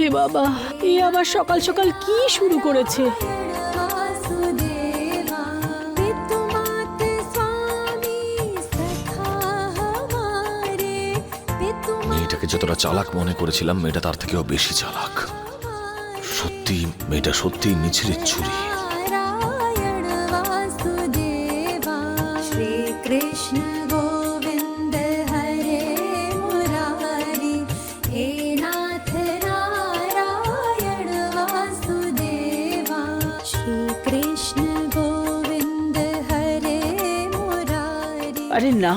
ওরে বাবা, এই আবার সকাল সকাল কি শুরু করেছে? মেয়েটাকে যতটা চালাক মনে করেছিলাম, মেয়েটা তার থেকেও বেশি চালাক। সত্যি মেয়েটা সত্যি মিছিলের ছুরি। কৃষ্ণ গোবিন্দ হরে মুরারি, হে নাথ নারায়ণ বাসুদেবা। শ্রী কৃষ্ণ গোবিন্দ হরে মুরারি। আরে না,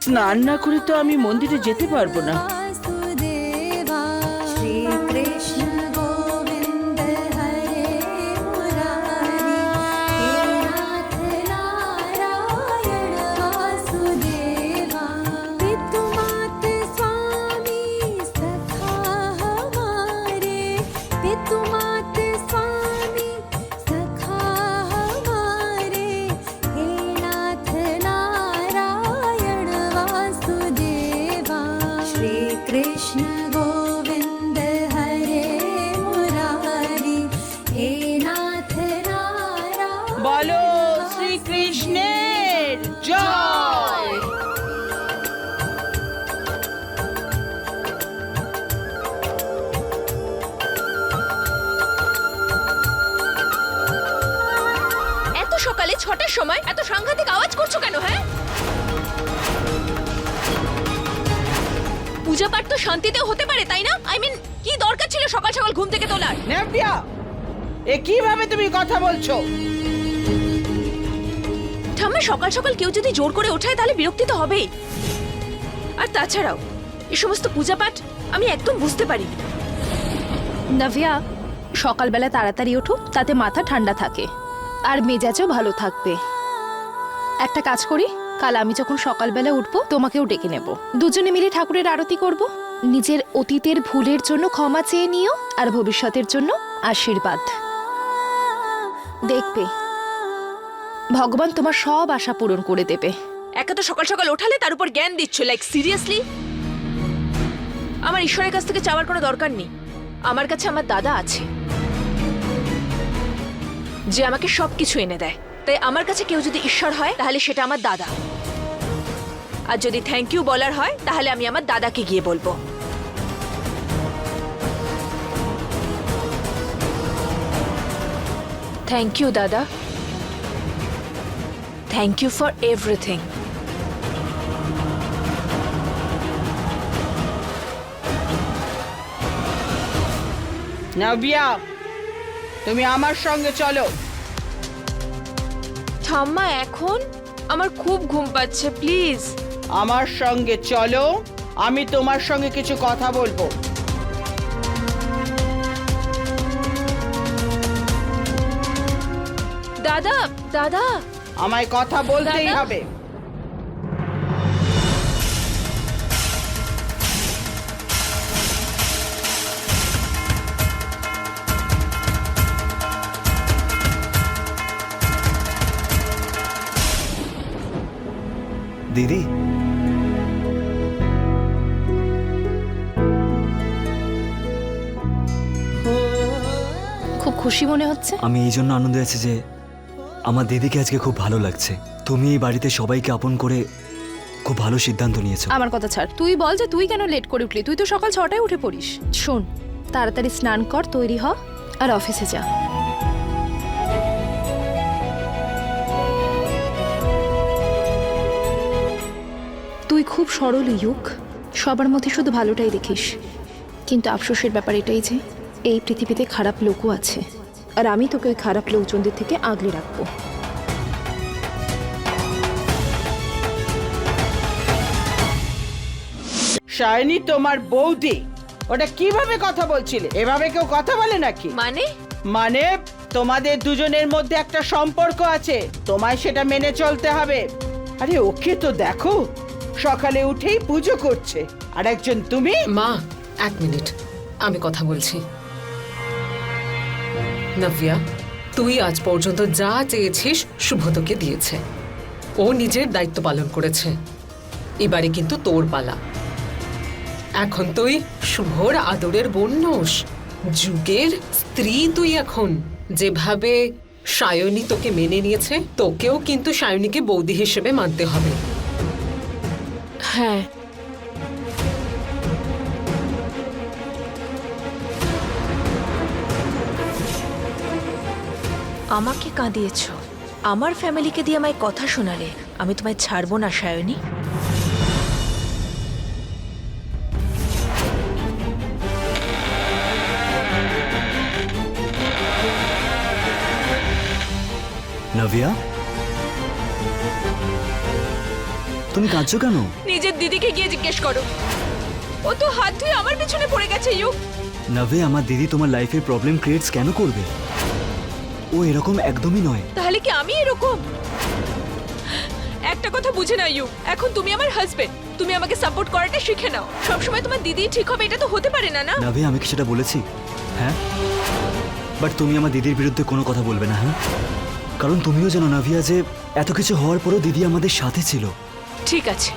স্নান না করে তো আমি মন্দিরে যেতে পারবো না। বাসুদেবা। শ্রী কৃষ্ণ গোবিন্দ হরে মুরারি, হে নাথ নারায়ণ বাসুদেবা। পিতুমাত স্বামী সখা হমারে, পিতুমাত স্বামী সখা হমারে, হে নাথ নারায়ণ বাসুদেবা। শ্রী কৃষ্ণ গোবিন্দ হরে মুরারি, হে নাথ নারায়ণ। বলো শ্রীকৃষ্ণের জয়। এত সকালে 6টার সময় এত সাংঘাতিক আওয়াজ করছো কেন? হ্যাঁ, পূজা পাঠ তো শান্তিতেও হতে পারে, তাই না? আই মিন, কি দরকার ছিল সকাল সকাল ঘুম থেকে তোলার? নাভিয়া, এ কিভাবে তুমি কথা বলছো? ঠাম্মা, সকাল সকাল কেউ যদি জোর করে ওঠায় তাহলে বিরক্তি তো হবেই। আর তাছাড়াও এই সমস্ত পূজা পাঠ আমি একদম বুঝতে পারিনি। নাভিয়া, সকালবেলা তাড়াতাড়ি ওঠো, তাতে মাথা ঠান্ডা থাকে আর মেজাজও ভালো থাকবে। একটা কাজ করি, কাল আমি যখন সকালবেলা উঠবো তোমাকেও ডেকে নেব, দুজনে মিলে ঠাকুরের আরতি করব। নিজের অতীতের ভুলের জন্য ক্ষমা চেয়ে নিও আর ভবিষ্যতের জন্য আশীর্বাদ। দেখবে ভগবান তোমার সব আশা পূরণ করে দেবে। একা তো সকাল সকাল ওঠালে তার উপর জ্ঞান দিচ্ছ, লাইক সিরিয়াসলি? আমার ঈশ্বরের কাছ থেকে চাওয়ার কোনো দরকার নেই। আমার কাছে আমার দাদা আছে, যে আমাকে সবকিছু এনে দেয়। তাই আমার কাছে কেউ যদি ঈশ্বর হয় তাহলে সেটা আমার দাদা। আর যদি থ্যাংক ইউ বলার হয় তাহলে আমি আমার দাদাকে গিয়ে বলবো। থ্যাংক ইউ দাদা, থ্যাংক ইউ ফর এভরিথিং। নাভিয়া, তুমি আমার সঙ্গে চলো। ঠাম্মা, এখন আমার খুব ঘুম পাচ্ছে, প্লিজ। আমার সঙ্গে চলো, আমি তোমার সঙ্গে কিছু কথা বলবো। দাদা, দাদা, আমায় কথা বলতেই দাদা? হবে। দিদি, খুব খুশি মনে হচ্ছে। আমি এই জন্য আনন্দে আছি যে আমার দিদিকে আজকে খুব ভালো লাগছে। তুমি এই বাড়িতে সবাইকে আপন করে খুব ভালো সিদ্ধান্ত নিয়েছো। আমার কথা ছাড়, তুই বল যে তুই কেন লেট করে উঠলি? তুই তো সকাল 6টায় উঠে পড়িস। শোন, তাড়াতাড়ি স্নান কর, তৈরি হ আর অফিসে যা। তুই খুব সরল ইউক, সবার মধ্যে শুধু ভালোটাই দেখিস। কিন্তু আফসোসের ব্যাপার এটাই যে এই পৃথিবীতে খারাপ লোকও আছে, আর আমি তোকে ওই খারাপ লোকজনদের থেকে আগলে রাখবো। শায়নি, তোমার বৌদি, ওটা কিভাবে কথা বলছিলে? এভাবে কেউ কথা বলে নাকি? মানে? মানে তোমাদের দুজনের মধ্যে একটা সম্পর্ক আছে, তোমায় সেটা মেনে চলতে হবে। আরে ওকে তো দেখো, সকালে উঠেই পুজো করছে, আর একজন তুমি। মা, এক মিনিট, আমি কথা বলছি। নব্যা, তুই আজ পর্যন্ত যা চেয়েছিস শুভ তোকে দিয়েছে। ও নিজের দায়িত্ব পালন করেছে। এবারে কিন্তু তোর পালা। এখন তুই শুভর আদরের বোন নোস, যুগের স্ত্রী তুই এখন। যেভাবে সায়নী তোকে মেনে নিয়েছে, তোকেও কিন্তু সায়নীকে বৌদি হিসেবে মানতে হবে। হ্যাঁ, আমাকে কাঁদিয়েছ, আমার ফ্যামিলিকে দিয়ে আমায় কথা শোনালে, আমি তোমায় ছাড়বো না সায়নী। নাভিয়া, তুমি কাঁদছো কেন? নিজের দিদিকে গিয়ে জিজ্ঞেস করো, ও তো হাত ধুয়ে আমার পিছনে পড়ে গেছে। ইউ, নাভে, আমার দিদি তোমার লাইফে প্রবলেম ক্রিয়েটস কেন করবে? ও এরকম একদমই নয়। তাহলে কি আমি এরকম? একটা কথা বুঝে না ইউ, এখন তুমি আমার হাজবেন্ড, তুমি আমাকে সাপোর্ট করাটা শিখে নাও। সবসময় তোমার দিদি ঠিক হবে এটা তো হতে পারে না, না? নাভে, আমি কি সেটা বলেছি? হ্যাঁ, বাট তুমি আমার দিদির বিরুদ্ধে কোনো কথা বলবে না, হ্যাঁ? কারণ তুমিও জানো নাভিয়া যে এত কিছু হওয়ার পরও দিদি আমাদের সাথে ছিল। ঠিক আছে,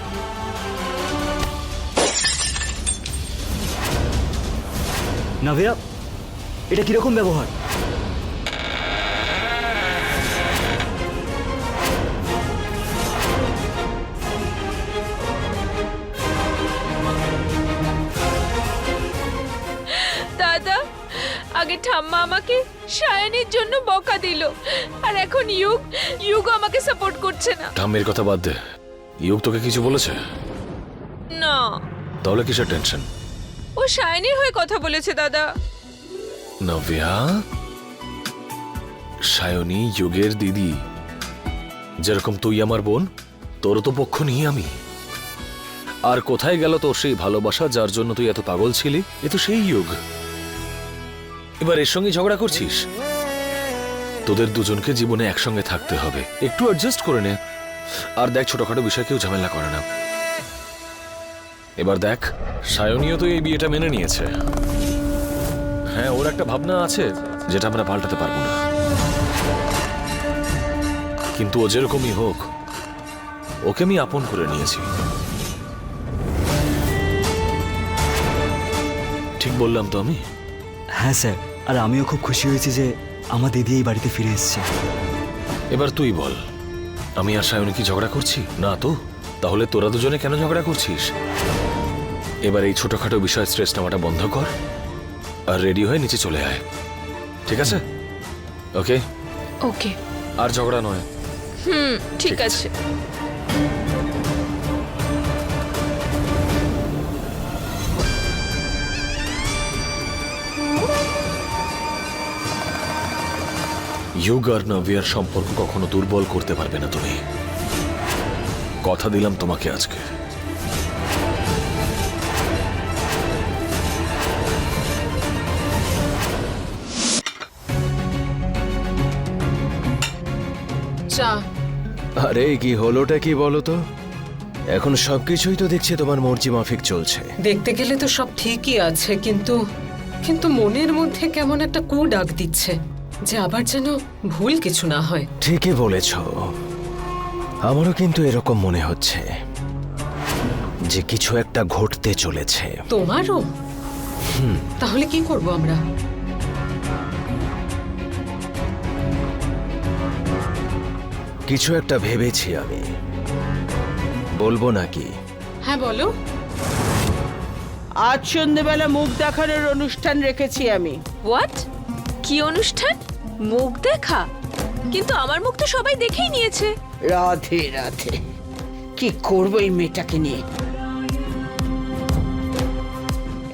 নাভিয়া, এটা কিরকম ব্যবহার? দাদা, আগে ঠাম্মা আমাকে সায়নীর জন্য বকা দিল, আর এখন ইউগ আমাকে সাপোর্ট করছে না। ঠাম্মির কথা বাদ দে। ইউগ তোকে কিছু বলেছে? না, তাহলে কিসের টেনশন? ও সায়নীর হয়ে কথা বলেছে দাদা। নভিয়া, সায়নী যুগের দিদি, যেরকম তুই আমার বোন, তোরও তো পক্ষ নিই আমি। আর কোথায় গেল তোর সেই ভালোবাসা যার জন্য তুই এত পাগল ছিলি? এ তো সেই যুগ। এবার এর সঙ্গে ঝগড়া করছিস? তোদের দুজনকে জীবনে একসঙ্গে থাকতে হবে, একটু অ্যাডজাস্ট করে নে। আর দেখ, ছোটখাটো বিষয় কেউ ঝামেলা করে না। এবার দেখ, সায়নীও তো এই বিয়েটা মেনে নিয়েছে। হ্যাঁ, ওর একটা ভাবনা আছে যেটা আমরা পাল্টাতে পারবো না, কিন্তু ও যেরকমই হোক, ওকে আমি আপন করে নিয়েছি। ঠিক বললাম তো আমি? হ্যাঁ স্যার, আর আমিও খুব খুশি হয়েছি যে আমার দিদি এই বাড়িতে ফিরে এসেছে। এবার তুই বল, আমি আর সায়নী কি ঝগড়া করছি? না তো। তাহলে তোরা দুজনে কেন ঝগড়া করছিস? এবার এই ছোটখাটো বিষয় স্ট্রেস নেওয়াটা বন্ধ কর, আর রেডি হয়ে নিচে চলে আয়, ঠিক আছে? ওকে? ওকে, আর ঝগড়া নয়। ঠিক আছে। যুগ আর নভিয়ার সম্পর্ক কখনো দুর্বল করতে পারবে না তুমি। কথা দিলাম তোমাকে আজকে। চা। আরে কি হলোটা কি বলো তো? এখন সবকিছুই তো দেখছি তোমার মর্জি মাফিক চলছে। দেখতে গেলে তো সব ঠিকই আছে, কিন্তু কিন্তু মনের মধ্যে কেমন একটা কু ডাক দিচ্ছে যে আবার যেন ভুল কিছু না হয়। ঠিকই বলেছ, আমারও কিন্তু এরকম মনে হচ্ছে যে কিছু একটা ঘটতে চলেছে। তোমারও? তাহলে কি করব আমরা? কিছু একটা ভেবেছি আমি, বলবো নাকি? হ্যাঁ বলো। আজ সন্ধ্যেবেলা মুখ দেখানোর অনুষ্ঠান রেখেছি আমি। হোয়াট? কি অনুষ্ঠান? মুখ দেখা? কিন্তু আমার মুখ তো সবাই দেখেই নিয়েছে। রাধে রাধে, কি করবো এই মেয়েটাকে নিয়ে?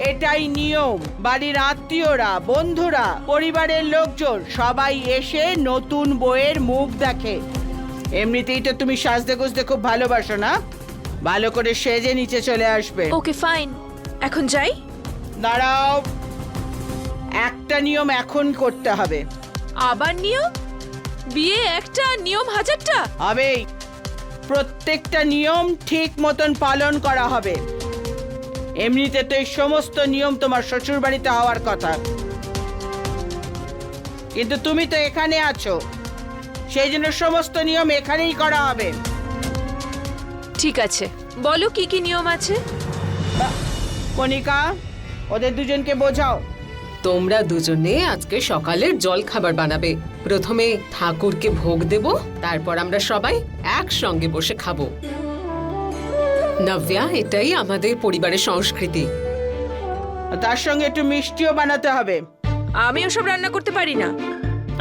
এটাই নিয়ম। বাড়ির আত্মীয়রা, বন্ধুরা, পরিবারের লোকজন সবাই এসে নতুন বউয়ের মুখ দেখে। এমনিতেই তো তুমি সাজতে গুজতে খুব ভালোবাসো না? ভালো করে সেজে নিচে চলে আসবে। ওকে ফাইন, এখন যাই। দাঁড়াও, একটা নিয়ম এখন করতে হবে। আবার নিয়ম? বিয়ে একটা, নিয়ম হাজারটা। হবেই। প্রত্যেকটা নিয়ম ঠিক মতন পালন করা হবে। এমনিতে তো এই সমস্ত নিয়ম তোমার শ্বশুর বাড়িতে হওয়ার কথা, কিন্তু তুমি তো এখানে আছো, সেই জন্য সমস্ত নিয়ম এখানেই করা হবে। ঠিক আছে, বলো কি কি নিয়ম আছে? কণিকা, ওদের দুজনকে বোঝাও। তোমরা দুজনে আজকে সকালের জল খাবার বানাবে। প্রথমে ঠাকুরকে ভোগ দেব, তারপর আমরা সবাই একসঙ্গে বসে খাবো। নব্যা, এটাই আমাদের পরিবারের সংস্কৃতি। তার সঙ্গে একটু মিষ্টিও বানাতে হবে। আমি ওসব রান্না করতে পারি না।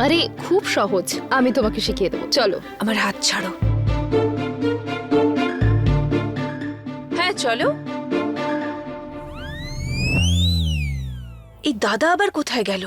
আরে খুব সহজ, আমি তোমাকে শিখিয়ে দেবো, চলো। আমার হাত ছাড়ো। হ্যাঁ চলো। এই দাদা আবার কোথায় গেল?